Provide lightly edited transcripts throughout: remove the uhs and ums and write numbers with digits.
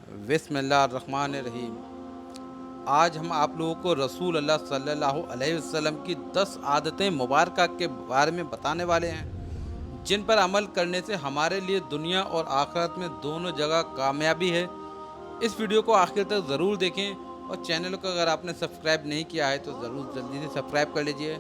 बिस्मिल्लाहिर्रहमानिर्रहीम। आज हम आप लोगों को रसूल अल्लाह सल्लल्लाहु अलैहि वसल्लम की 10 आदतें मुबारक के बारे में बताने वाले हैं, जिन पर अमल करने से हमारे लिए दुनिया और आखिरत में दोनों जगह कामयाबी है। इस वीडियो को आखिर तक ज़रूर देखें और चैनल को अगर आपने सब्सक्राइब नहीं किया है तो ज़रूर जल्दी से सब्सक्राइब कर लीजिए।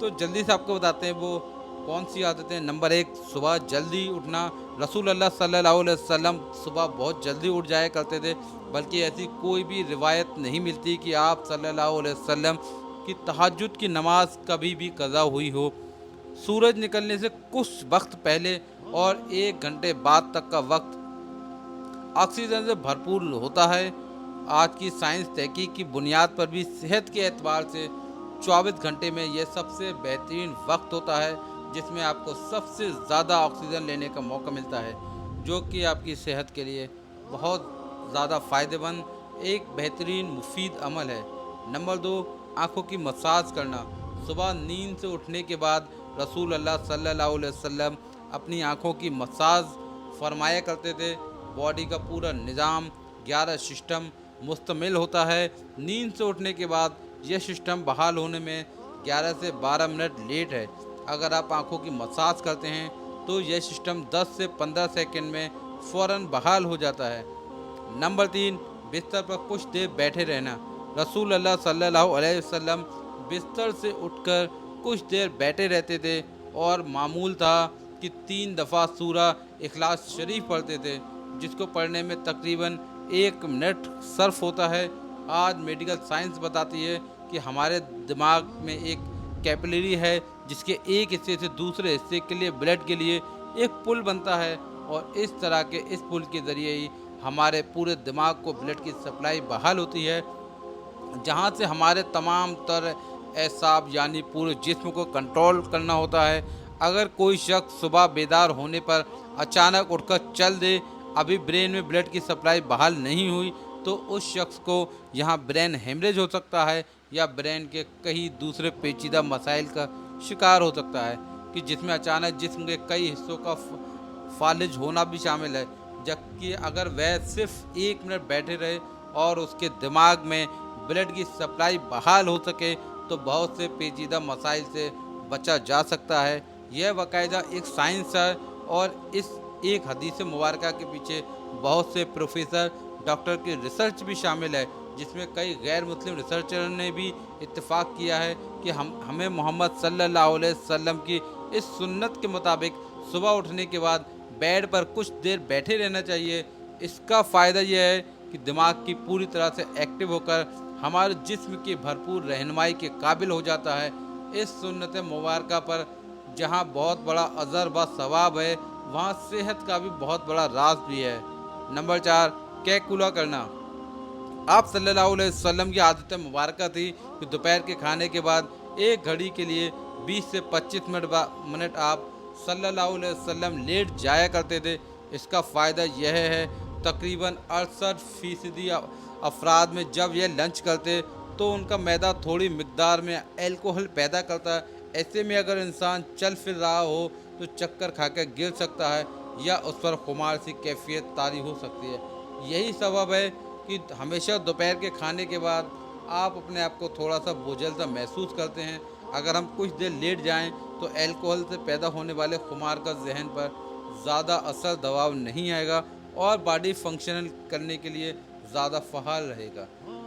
तो जल्दी से आपको बताते हैं वो कौन सी आदतें। नंबर 1, सुबह जल्दी उठना। रसूल अल्लाह सल्लल्लाहु अलैहि वसल्लम सुबह बहुत जल्दी उठ जाया करते थे, बल्कि ऐसी कोई भी रिवायत नहीं मिलती कि आप सल्लल्लाहु अलैहि वसल्लम की तहज्जुद की नमाज कभी भी कज़ा हुई हो। सूरज निकलने से कुछ वक्त पहले और 1 घंटे बाद तक का वक्त ऑक्सीजन से भरपूर होता है। आज की साइंस तहकीक की बुनियाद पर भी सेहत के एतबार से 24 घंटे में यह सबसे बेहतरीन वक्त होता है जिसमें आपको सबसे ज़्यादा ऑक्सीजन लेने का मौका मिलता है, जो कि आपकी सेहत के लिए बहुत ज़्यादा फ़ायदेमंद एक बेहतरीन मुफीद अमल है। नंबर 2, आँखों की मसाज करना। सुबह नींद से उठने के बाद रसूल अल्लाह सल्लल्लाहु अलैहि वसल्लम अपनी आँखों की मसाज फरमाया करते थे। बॉडी का पूरा निज़ाम 11 सिस्टम मुश्तमिल होता है। नींद से उठने के बाद यह सिस्टम बहाल होने में 11 से 12 मिनट लेट है। अगर आप आंखों की मसाज करते हैं तो यह सिस्टम 10 से 15 सेकंड में फ़ौरन बहाल हो जाता है। नंबर 3, बिस्तर पर कुछ देर बैठे रहना। रसूल अल्लाह सल्लल्लाहु अलैहि वसल्लम बिस्तर से उठकर कुछ देर बैठे रहते थे और मामूल था कि 3 दफ़ा सूरा इखलास शरीफ पढ़ते थे, जिसको पढ़ने में तकरीबन 1 मिनट सर्फ होता है। आज मेडिकल साइंस बताती है कि हमारे दिमाग में एक कैपिलरी है जिसके एक हिस्से से दूसरे हिस्से के लिए ब्लड के लिए एक पुल बनता है, और इस तरह के इस पुल के ज़रिए ही हमारे पूरे दिमाग को ब्लड की सप्लाई बहाल होती है, जहाँ से हमारे तमाम तर एसाब यानी पूरे जिस्म को कंट्रोल करना होता है। अगर कोई शख्स सुबह बेदार होने पर अचानक उठकर चल दे, अभी ब्रेन में ब्लड की सप्लाई बहाल नहीं हुई, तो उस शख्स को यहाँ ब्रेन हेमरेज हो सकता है या ब्रेन के कई दूसरे पेचीदा मसाइल का शिकार हो सकता है, कि जिसमें अचानक जिस्म के कई हिस्सों का फालिज होना भी शामिल है। जबकि अगर वह सिर्फ 1 मिनट बैठे रहे और उसके दिमाग में ब्लड की सप्लाई बहाल हो सके तो बहुत से पेचीदा मसाइल से बचा जा सकता है। यह बाकायदा एक साइंस है, और इस एक हदीस मुबारक के पीछे बहुत से प्रोफेसर डॉक्टर की रिसर्च भी शामिल है, जिसमें कई गैर मुस्लिम रिसर्चर ने भी इत्तेफाक किया है कि हमें मोहम्मद सल्लल्लाहु अलैहि वसल्लम की इस सुन्नत के मुताबिक सुबह उठने के बाद बेड पर कुछ देर बैठे रहना चाहिए। इसका फ़ायदा यह है कि दिमाग की पूरी तरह से एक्टिव होकर हमारे जिस्म की भरपूर रहनुमाई के काबिल हो जाता है। इस सुन्नत मुबारक पर जहाँ बहुत बड़ा अज़र व सवाब है, वहाँ सेहत का भी बहुत बड़ा राज भी है। नंबर 4, कैकुला करना। आप सल्लल्लाहु अलैहि वसल्लम की आदत मुबारक थी कि दोपहर के खाने के बाद एक घड़ी के लिए 20 से 25 मिनट आप सल्लल्लाहु अलैहि वसल्लम लेट जाया करते थे। इसका फ़ायदा यह है, तकरीबन 68% अफराद में जब यह लंच करते तो उनका मैदा थोड़ी मिकदार में अल्कोहल पैदा करता है। ऐसे में अगर इंसान चल फिर रहा हो तो चक्कर खाकर गिर सकता है या उस पर खुमार सी कैफियत तारी हो सकती है। यही सबब है कि हमेशा दोपहर के खाने के बाद आप अपने आप को थोड़ा सा बोझल सा महसूस करते हैं। अगर हम कुछ देर लेट जाएं तो अल्कोहल से पैदा होने वाले खुमार का जहन पर ज़्यादा असर दबाव नहीं आएगा और बॉडी फंक्शनल करने के लिए ज़्यादा फ़हाल रहेगा।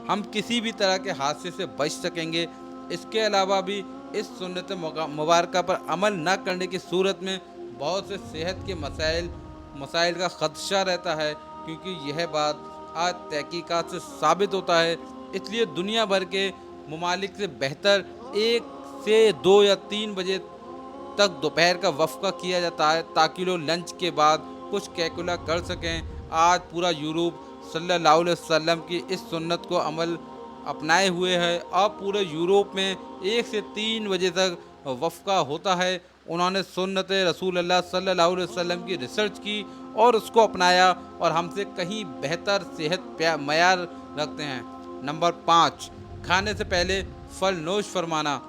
हम किसी भी तरह के हादसे से बच सकेंगे। इसके अलावा भी इस सुन्नत मुबारक पर अमल न करने की सूरत में बहुत से सेहत के मसाइल का ख़दशा रहता है, क्योंकि यह बात आज तहकीकात से साबित होता है। इसलिए दुनिया भर के ममालिक से बेहतर 1 से 2 या 3 बजे तक दोपहर का वफ़्क़ा किया जाता है, ताकि लोग लंच के बाद कुछ कैकुला कर सकें। आज पूरा यूरोप सल्लल्लाहु अलैहि वसल्लम की इस सुन्नत को अमल अपनाए हुए है। अब पूरे यूरोप में 1 से 3 बजे तक वफ़्क़ा होता है। उन्होंने सुन्नत रसूल अल्लाह सल्लल्लाहु अलैहि वसल्लम की रिसर्च की और उसको अपनाया, और हमसे कहीं बेहतर सेहत मयार रखते हैं। नंबर 5, खाने से पहले फल नोश फरमाना।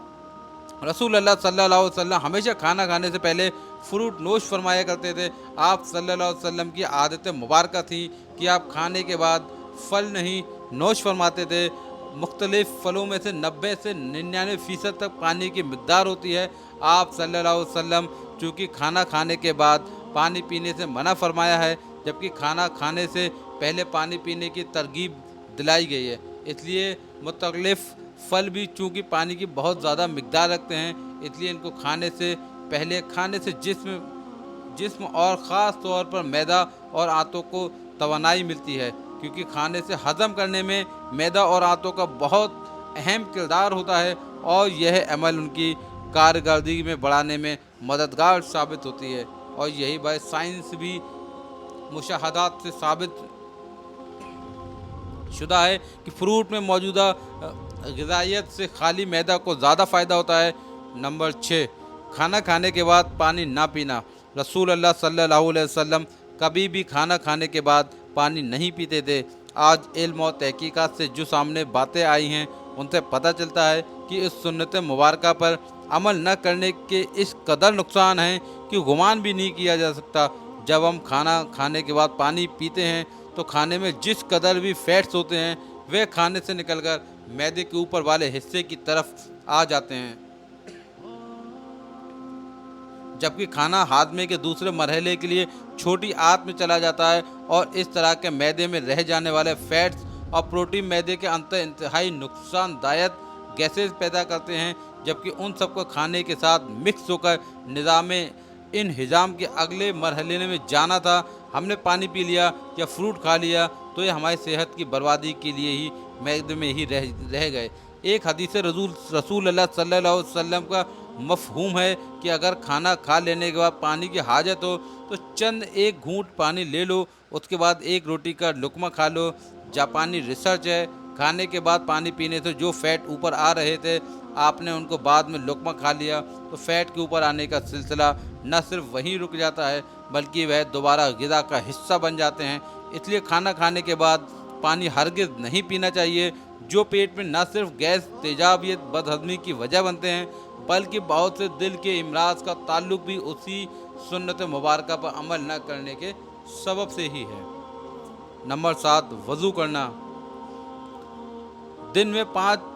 रसूल अल्लाह सल्लल्लाहु अलैहि वसल्लम हमेशा खाना खाने से पहले फ्रूट नोश फरमाया करते थे। आप सल्लल्लाहु अलैहि वसल्लम की आदत मुबारक थी कि आप खाने के बाद फल नहीं नोश फरमाते थे। मुख्तलिफ़ फलों में से 90 से 99% तक पानी की मिक़दार होती है। आप सल्लल्लाहु अलैहि वसल्लम चूँकि खाना खाने के बाद पानी पीने से मना फरमाया है, जबकि खाना खाने से पहले पानी पीने की तरगीब दिलाई गई है। इसलिए मुख्तलिफ़ फल भी चूँकि पानी की बहुत ज़्यादा मिक़दार रखते हैं, इसलिए इनको खाने से पहले खाने से जिस्म और ख़ास तौर पर मैदा और आंतों को तवानाई मिलती है, क्योंकि खाने से हज़म करने में मैदा और आंतों का बहुत अहम किरदार होता है और यह अमल उनकी कारकर्दगी में बढ़ाने में मददगार साबित होती है। और यही बात साइंस भी मुशाहदात से साबित शुदा है कि फ्रूट में मौजूदा ग़िज़ाइयत से खाली मैदा को ज़्यादा फ़ायदा होता है। नंबर 6, खाना खाने के बाद पानी ना पीना। रसूल अल्लाह सल्लल्लाहु अलैहि वसल्लम कभी भी खाना खाने के बाद पानी नहीं पीते थे। आज इल्म और तहकीकात से जो सामने बातें आई हैं, उनसे पता चलता है कि इस सुन्नत मुबारक पर अमल न करने के इस कदर नुकसान हैं कि गुमान भी नहीं किया जा सकता। जब हम खाना खाने के बाद पानी पीते हैं तो खाने में जिस कदर भी फैट्स होते हैं, वे खाने से निकलकर मैदे के ऊपर वाले हिस्से की तरफ आ जाते हैं, जबकि खाना हाजमे के दूसरे मरहले के लिए छोटी आंत में चला जाता है और इस तरह के मैदे में रह जाने वाले फैट्स और प्रोटीन मैदे के अंदर इंतहाई नुकसानदायक गैसेस पैदा करते हैं, जबकि उन सबको खाने के साथ मिक्स होकर निज़ाम इनहिजाम के अगले मरहले में जाना था। हमने पानी पी लिया या फ्रूट खा लिया तो ये हमारी सेहत की बर्बादी के लिए ही मैदे में ही रह गए। एक हदीस रसूल अल्लाह सल्लल्लाहु अलैहि वसल्लम का मफ़हूम है कि अगर खाना खा लेने के बाद पानी की हाजत हो तो चंद एक घूंट पानी ले लो, उसके बाद एक रोटी का लुक़मा खा लो। जापानी रिसर्च है, खाने के बाद पानी पीने से जो फैट ऊपर आ रहे थे, आपने उनको बाद में लुक़मा खा लिया तो फैट के ऊपर आने का सिलसिला न सिर्फ वहीं रुक जाता है बल्कि वह दोबारा ग़िज़ा का हिस्सा बन जाते हैं। इसलिए खाना खाने के बाद पानी हरगिज़ नहीं पीना चाहिए, जो पेट में न सिर्फ गैस, तेजाब या बदहज़मी की वजह बनते हैं, बल्कि बहुत से दिल के इमराज का ताल्लुक भी उसी सुन्नत मुबारक पर अमल न करने के सबब से ही है। नंबर 7, वज़ू करना। दिन में 5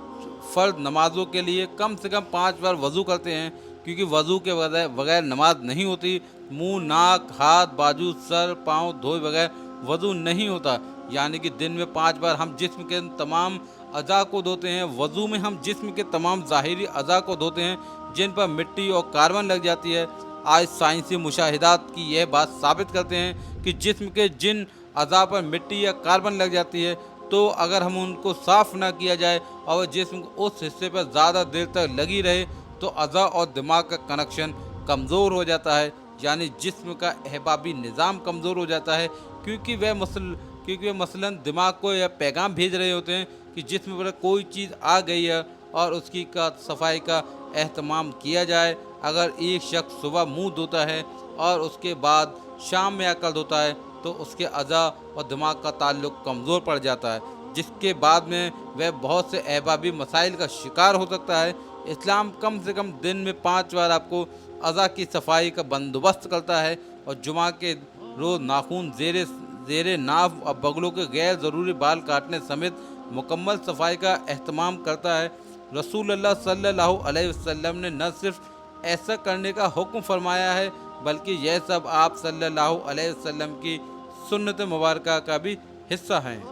फ़र्ज़ नमाज़ों के लिए कम से कम 5 बार वज़ू करते हैं, क्योंकि वज़ू के बगैर नमाज नहीं होती। मुंह, नाक, हाथ, बाजू, सर, पाँव धोए बगैर वज़ू नहीं होता। यानी कि दिन में 5 बार हम जिस्म के तमाम अज़ा को धोते हैं। वज़ू में हम जिस्म के तमाम ज़ाहिरी अज़ा को धोते हैं जिन पर मिट्टी और कार्बन लग जाती है। आज साइंसी मुशाहिदात की यह बात साबित करते हैं कि जिस्म के जिन अज़ा पर मिट्टी या कार्बन लग जाती है, तो अगर हम उनको साफ़ ना किया जाए और जिस्म उस हिस्से पर ज़्यादा देर तक लगी रहे तो अज़ा और दिमाग का कनेक्शन कमज़ोर हो जाता है, यानी जिस्म का एहबाबी निज़ाम कमज़ोर हो जाता है, क्योंकि वे मसलन दिमाग को यह पैगाम भेज रहे होते हैं कि जिस्म पर कोई चीज़ आ गई है और उसकी का सफाई का एहतमाम किया जाए। अगर एक शख्स सुबह मुंह धोता है और उसके बाद शाम में अकल धोता है तो उसके अज़ा और दिमाग का ताल्लुक़ कमज़ोर पड़ जाता है, जिसके बाद में वह बहुत से एहबाबी मसाइल का शिकार हो सकता है। इस्लाम कम से कम दिन में 5 बार आपको अज़ा की सफाई का बंदोबस्त करता है और जुमा के रोज़ नाखून, ज़ेरे नाफ और बगलों के गैर ज़रूरी बाल काटने समेत मुकम्मल सफाई का एहतमाम करता है। रसूल अल्लाह सल्लल्लाहु अलैहि वसल्लम ने न सिर्फ ऐसा करने का हुक्म फरमाया है, बल्कि यह सब आप सल्लल्लाहु अलैहि वसल्लम की सुन्नत मुबारक का भी हिस्सा हैं।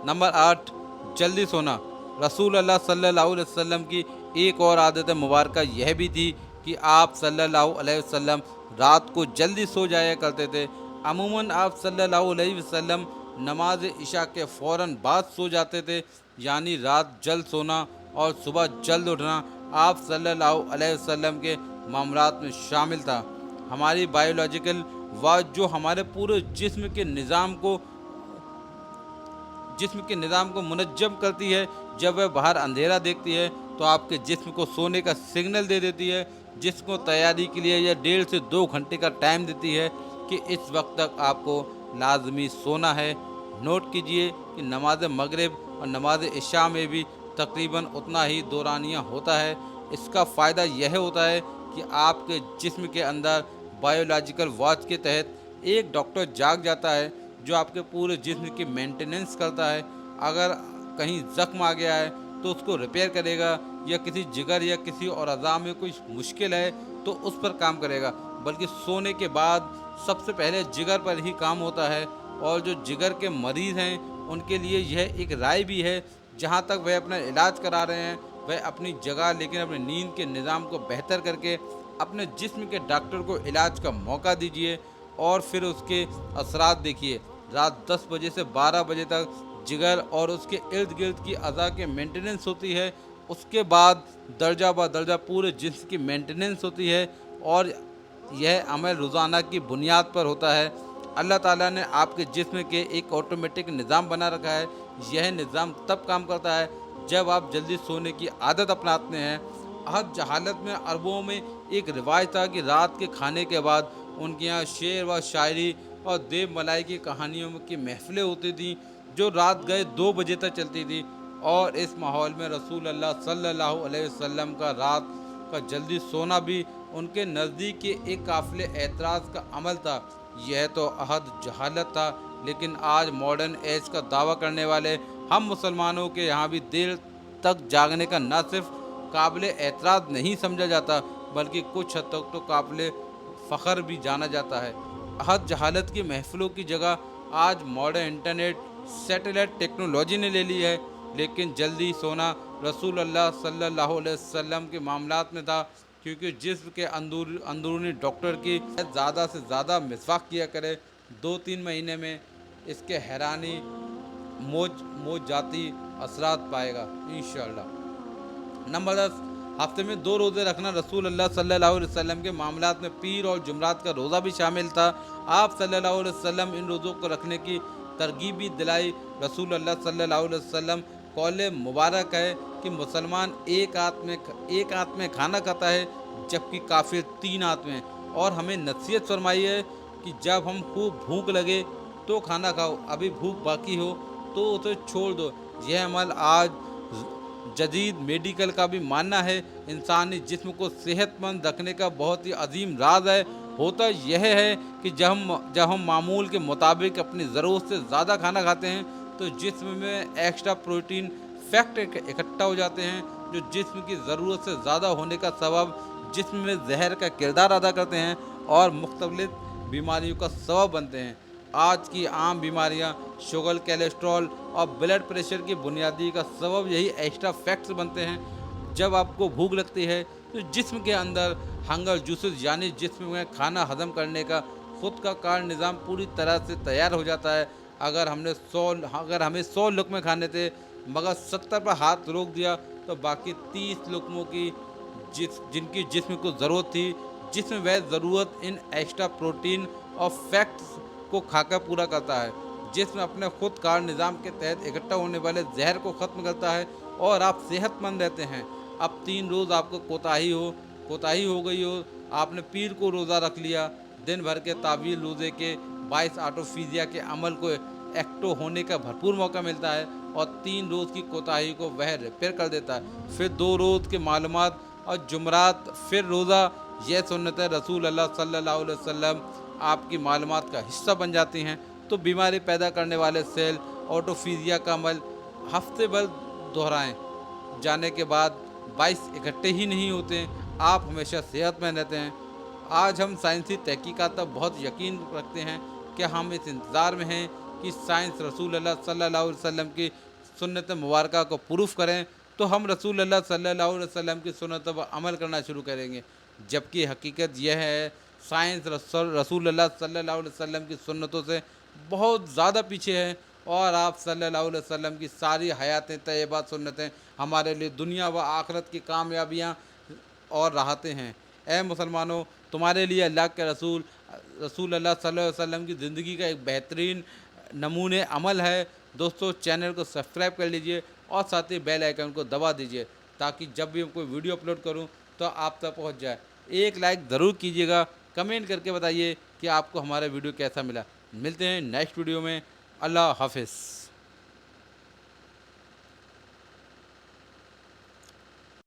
नंबर 8, जल्दी सोना। रसूल अल्लाह सल्लल्लाहु अलैहि वसल्लम की एक और आदत मुबारक यह भी थी कि आप सल्लल्लाहु अलैहि वसल्लम रात को जल्दी सो जाया करते थे। अमूमन आप सल्लल्लाहु अलैहि वसल्लम नमाज इशा के फ़ौरन बाद सो जाते थे, यानी रात जल्द सोना और सुबह जल्द उठना आप सल्लल्लाहु अलैहि वसल्लम के मामलात में शामिल था। हमारी बायोलॉजिकल वाच जो हमारे पूरे जिस्म के निज़ाम को मुनज्जम करती है, जब वह बाहर अंधेरा देखती है तो आपके जिस्म को सोने का सिग्नल दे देती है, जिसको तैयारी के लिए यह 1.5 से 2 घंटे का टाइम देती है कि इस वक्त तक आपको लाजमी सोना है। नोट कीजिए कि नमाज मगरिब और नमाज इशा में भी तकरीबन उतना ही दौरानिया होता है। इसका फ़ायदा यह होता है कि कि आपके जिस्म के अंदर बायोलॉजिकल वॉच के तहत एक डॉक्टर जाग जाता है जो आपके पूरे जिस्म की मेंटेनेंस करता है। अगर कहीं ज़ख्म आ गया है तो उसको रिपेयर करेगा, या किसी जिगर या किसी और अज़ा में कुछ मुश्किल है तो उस पर काम करेगा। बल्कि सोने के बाद सबसे पहले जिगर पर ही काम होता है। और जो जिगर के मरीज़ हैं उनके लिए यह एक राय भी है, जहाँ तक वह अपना इलाज करा रहे हैं वह अपनी जगह, लेकिन अपने नींद के निज़ाम को बेहतर करके अपने जिस्म के डॉक्टर को इलाज का मौका दीजिए और फिर उसके असरात देखिए। रात 10 बजे से 12 बजे तक जिगर और उसके इर्द गिर्द की अज़ा के मेंटेनेंस होती है। उसके बाद दर्जा ब दर्जा पूरे जिस्म की मेंटेनेंस होती है, और यह अमल रोज़ाना की बुनियाद पर होता है। अल्लाह ताला ने आपके जिस्म के एक ऑटोमेटिक निज़ाम बना रखा है। यह निज़ाम तब काम करता है जब आप जल्दी सोने की आदत अपनाते हैं। हर जहालत में अरबों में एक रिवाज था कि रात के खाने के बाद उनके यहाँ शेर व शायरी और देव मलाई की कहानियों की महफ़िलें होती थीं, जो रात गए 2 बजे तक चलती थी। और इस माहौल में रसूल अल्लाह सल्लल्लाहु अलैहि वसल्लम का रात का जल्दी सोना भी उनके नज़दीक के एक काफ़िले एतराज़ का अमल था। यह तो अहद जहालत था, लेकिन आज मॉडर्न एज का दावा करने वाले हम मुसलमानों के यहाँ भी देर तक जागने का न सिर्फ काबिल एतराज़ नहीं समझा जाता, बल्कि कुछ हद तक तो काबिल फ़ख्र भी जाना जाता है। अहद जहालत की महफ़िलों की जगह आज मॉडर्न इंटरनेट सैटेलाइट टेक्नोलॉजी ने ले ली है। लेकिन जल्दी सोना रसूल अल्लाह सल्लल्लाहु अलैहि वसल्लम के मामलात में था, क्योंकि जिस्म के अंदरूनी डॉक्टर की ज़्यादा से ज़्यादा मिसवाक किया करे। 2-3 महीने में इसके हैरानी मोज जाती असरात पाएगा इंशाअल्लाह। नंबर 10, हफ्ते में 2 रोज़े रखना। रसूल अल्लाह सल्लल्लाहु अलैहि वसल्लम के मामलात में पीर और जुमरात का रोज़ा भी शामिल था। आप सल्लल्लाहु अलैहि वसल्लम इन रोज़ों को रखने की तरगीब भी दिलाई। रसूल अल्लाह सल्लल्लाहु अलैहि वसल्लम कौले मुबारक है कि मुसलमान एक हाथ में खाना खाता है, जबकि काफिर 3 हाथ में। और हमें नसीहत फरमाई है कि जब हम खूब भूख लगे तो खाना खाओ, अभी भूख बाकी हो तो उसे छोड़ दो। यह अमल आज जदीद मेडिकल का भी मानना है। इंसानी जिस्म को सेहतमंद रखने का बहुत ही अजीम राज है। होता यह है कि जब हम मामूल के मुताबिक अपनी ज़रूरत से ज़्यादा खाना खाते हैं तो जिस्म में एक्स्ट्रा प्रोटीन फैक्टर इकट्ठा हो जाते हैं, जो जिस्म की ज़रूरत से ज़्यादा होने का सबब जिस्म में जहर का किरदार अदा करते हैं और मुख्तलिफ बीमारियों का सबब बनते हैं। आज की आम बीमारियां शुगर, कोलेस्ट्रॉल और ब्लड प्रेशर की बुनियादी का सबब यही एक्स्ट्रा फैक्ट्स बनते हैं। जब आपको भूख लगती है तो जिस्म के अंदर हंगर जूसेस यानी जिस्म में खाना हजम करने का खुद का कार निज़ाम पूरी तरह से तैयार हो जाता है। अगर हमें 100 लुक़मे खाने थे मगर 70 पर हाथ रोक दिया तो बाकी 30 लुक़मों की जिनकी जिस्म को ज़रूरत थी, जिसमें वह ज़रूरत इन एक्स्ट्रा प्रोटीन और फैक्ट्स को खाकर पूरा करता है। जिस्म अपने खुद कार निज़ाम के तहत इकट्ठा होने वाले जहर को ख़त्म करता है और आप सेहतमंद रहते हैं। अब 3 रोज़ आपको कोताही हो गई हो, आपने पीर को रोज़ा रख लिया, दिन भर के तावील रोज़े के 22 आटोफिजिया के अमल को एक्टो होने का भरपूर मौका मिलता है और 3 रोज़ की कोताही को वह रिपेयर कर देता है। फिर 2 रोज़ के मालूमात और जुमरात फिर रोज़ा, यह सुन्नत है रसूल अल्लाह सल्लल्लाहु अलैहि वसल्लम आपकी मालूमात का हिस्सा बन जाती हैं। तो बीमारी पैदा करने वाले सेल ऑटोफिजिया का अमल हफ्ते भर दोहराएं जाने के बाद 22 इकट्ठे ही नहीं होते। आप हमेशा सेहतमंद रहते हैं। आज हम साइंसी तहकीकात पर बहुत यकीन रखते हैं कि हम इस इंतज़ार में हैं कि साइंस रसूल अल्लाह सल्लल्लाहु अलैहि वसल्लम की सुन्नत मुबारक को प्रूफ करें, तो हम रसूल अल्लाह सल्लल्लाहु अलैहि वसल्लम की सुन्नत पर अमल करना शुरू करेंगे। जबकि हकीकत यह है साइंस रसूल अल्लाह सल्लल्लाहु अलैहि वसल्लम की सुन्नतों से बहुत ज़्यादा पीछे है, और आप सल्लल्लाहु अलैहि वसल्लम की सारी हयातें तय्यबा सुन्नतें हमारे लिए दुनिया व आखिरत की कामयाबियाँ और राहतें हैं। ए मुसलमानों, तुम्हारे लिए अल्लाह के रसूल अल्लाह सल्लल्लाहु अलैहि वसल्लम की ज़िंदगी का एक बेहतरीन नमूने अमल है। दोस्तों, चैनल को सब्सक्राइब कर लीजिए और साथ ही बेल आइकन को दबा दीजिए, ताकि जब भी मैं कोई वीडियो अपलोड करूं तो आप तक पहुंच जाए। एक लाइक ज़रूर कीजिएगा, कमेंट करके बताइए कि आपको हमारा वीडियो कैसा मिला। मिलते हैं नेक्स्ट वीडियो में। अल्लाह हाफिज़।